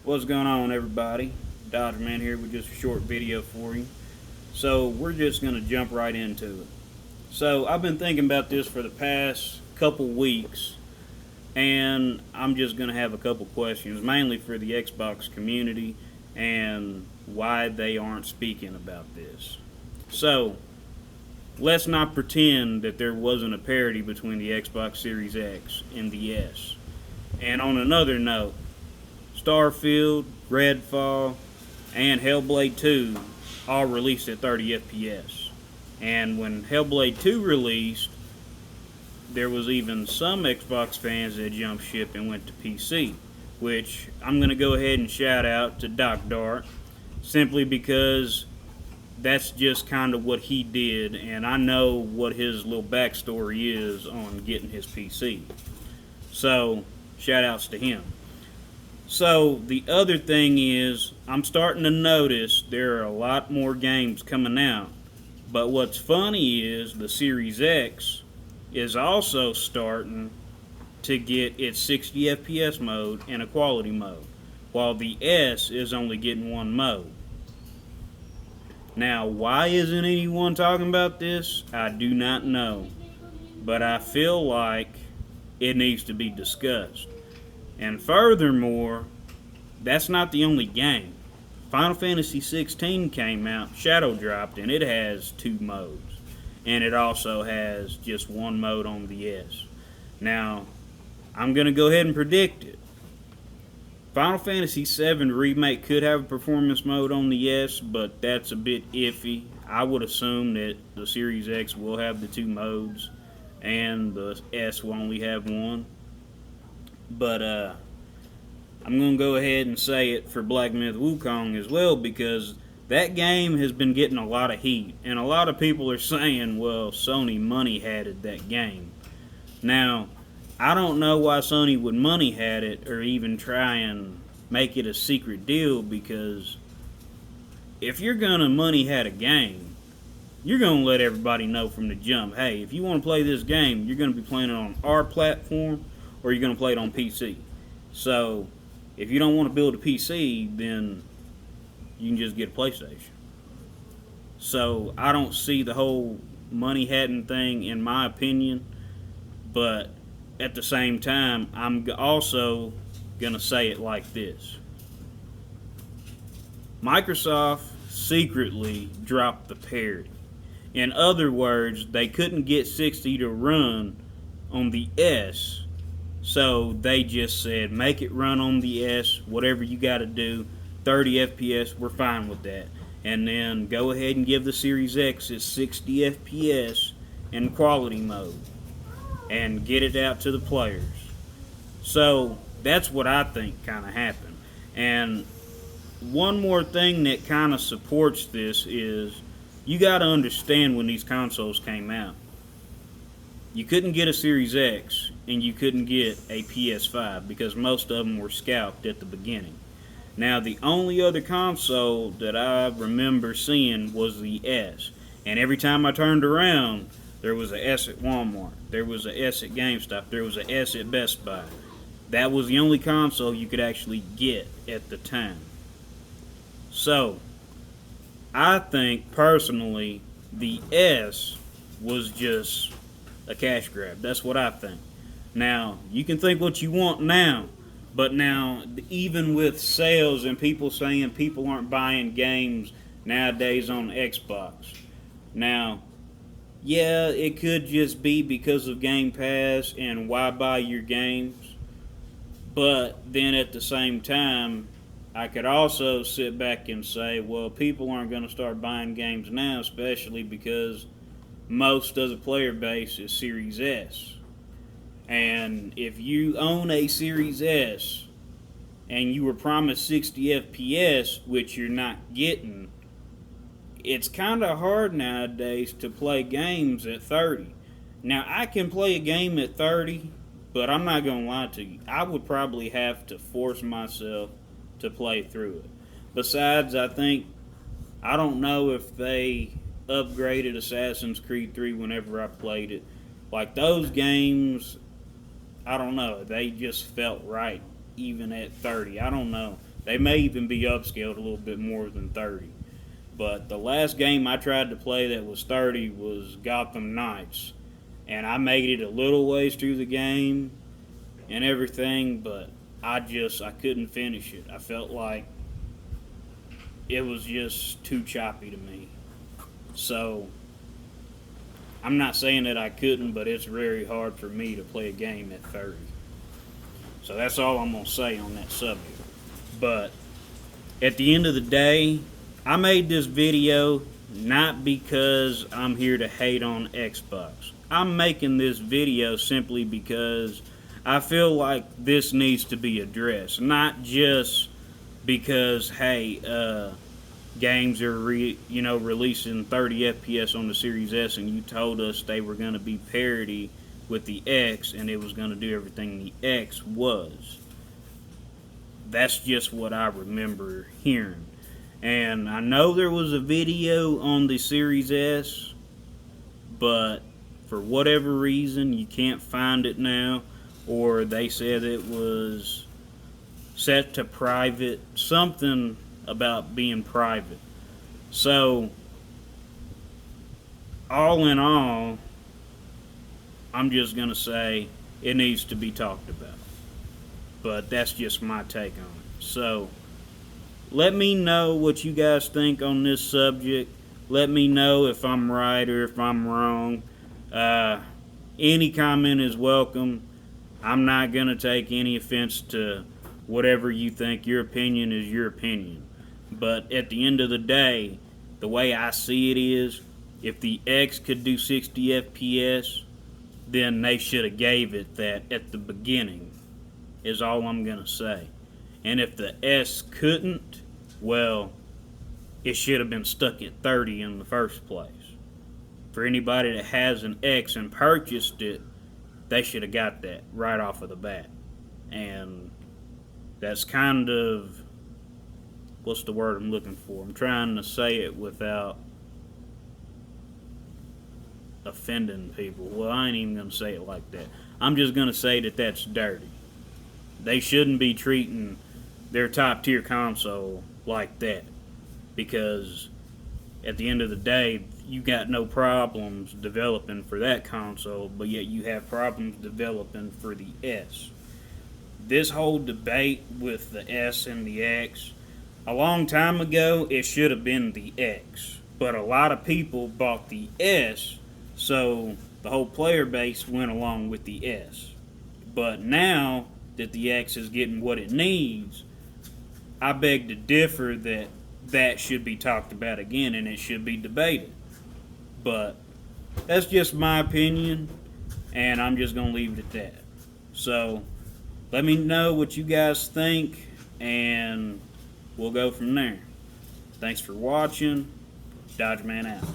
What's going on, everybody? Dodgeman here with just a short video for you. So we're just going to jump right into it. So I've been thinking about this for the past couple weeks, and I'm just going to have a couple questions, mainly for the Xbox community and why they aren't speaking about this. So let's not pretend that there wasn't a parity between the Xbox Series X and the S. And on another note, Starfield, Redfall, and Hellblade 2 all released at 30 FPS. And when Hellblade 2 released, there was even some Xbox fans that jumped ship and went to PC, which I'm going to go ahead and shout out to Doc Dart, simply because that's just kind of what he did, and I know what his little backstory is on getting his PC. So, shout outs to him. So the other thing is, I'm starting to notice there are a lot more games coming out. But what's funny is the Series X is also starting to get its 60 FPS mode and equality mode, while the S is only getting one mode. Now, why isn't anyone talking about this? I do not know. But I feel like it needs to be discussed. And furthermore, that's not the only game. Final Fantasy 16 came out, shadow dropped, and it has two modes. And it also has just one mode on the S. Now, I'm going to go ahead and predict it. Final Fantasy 7 Remake could have a performance mode on the S, but that's a bit iffy. I would assume that the Series X will have the two modes, and the S will only have one. But I'm going to go ahead and say it for Black Myth Wukong as well, because that game has been getting a lot of heat. And a lot of people are saying, well, Sony money hatted that game. Now, I don't know why Sony would money hat it or even try and make it a secret deal, because if you're going to money hat a game, you're going to let everybody know from the jump, hey, if you want to play this game, you're going to be playing it on our platform, or you're going to play it on PC. So, if you don't want to build a PC, then you can just get a PlayStation. So, I don't see the whole money hatting thing, in my opinion, but at the same time, I'm also going to say it like this. Microsoft secretly dropped the parity. In other words, they couldn't get 60 to run on the S, so they just said, make it run on the S, whatever you got to do, 30 FPS, we're fine with that. And then go ahead and give the Series X its 60 FPS in quality mode and get it out to the players. So that's what I think kind of happened. And one more thing that kind of supports this is, you got to understand, when these consoles came out, you couldn't get a Series X and you couldn't get a PS5 because most of them were scalped at the beginning. Now, the only other console that I remember seeing was the S. And every time I turned around, there was a S at Walmart, there was a S at GameStop, there was a S at Best Buy. That was the only console you could actually get at the time. So, I think personally, the S was just a cash grab. That's what I think. Now, you can think what you want now, but now, even with sales and people saying people aren't buying games nowadays on Xbox. Now, yeah, it could just be because of Game Pass and why buy your games, but then at the same time, I could also sit back and say, well, people aren't going to start buying games now, especially because most of the player base is Series S. And if you own a Series S and you were promised 60 FPS, which you're not getting, it's kind of hard nowadays to play games at 30. Now, I can play a game at 30, but I'm not going to lie to you. I would probably have to force myself to play through it. Besides, I don't know if they upgraded Assassin's Creed 3 whenever I played it. Like, those games, I don't know, they just felt right even at 30. I don't know. They may even be upscaled a little bit more than 30. But the last game I tried to play that was 30 was Gotham Knights. And I made it a little ways through the game and everything, but I couldn't finish it. I felt like it was just too choppy to me. So I'm not saying that I couldn't, but it's very hard for me to play a game at 30. So that's all I'm going to say on that subject. But at the end of the day, I made this video not because I'm here to hate on Xbox. I'm making this video simply because I feel like this needs to be addressed. Not just because, hey, games are releasing 30 FPS on the Series S, and you told us they were going to be parity with the X, and it was going to do everything the X was. That's just what I remember hearing. And I know there was a video on the Series S, but for whatever reason you can't find it now, or they said it was set to private, something about being private. So all in all, I'm just going to say it needs to be talked about. But that's just my take on it. So let me know what you guys think on this subject. Let me know if I'm right or if I'm wrong. Any comment is welcome. I'm not going to take any offense to whatever you think. Your opinion is your opinion. But at the end of the day, the way I see it is, if the X could do 60 FPS, then they should have gave it that at the beginning, is all I'm going to say. And if the S couldn't, well, it should have been stuck at 30 in the first place. For anybody that has an X and purchased it, they should have got that right off of the bat. And that's kind of, what's the word I'm looking for? I'm trying to say it without offending people. Well, I ain't even going to say it like that. I'm just going to say that that's dirty. They shouldn't be treating their top tier console like that, because at the end of the day, you got no problems developing for that console, but yet you have problems developing for the S. This whole debate with the S and the X, a long time ago it should have been the X, but a lot of people bought the S, so the whole player base went along with the S. But now that the X is getting what it needs, I beg to differ that that should be talked about again and it should be debated. But that's just my opinion, and I'm just going to leave it at that. So let me know what you guys think, and we'll go from there. Thanks for watching. Dodgeman out.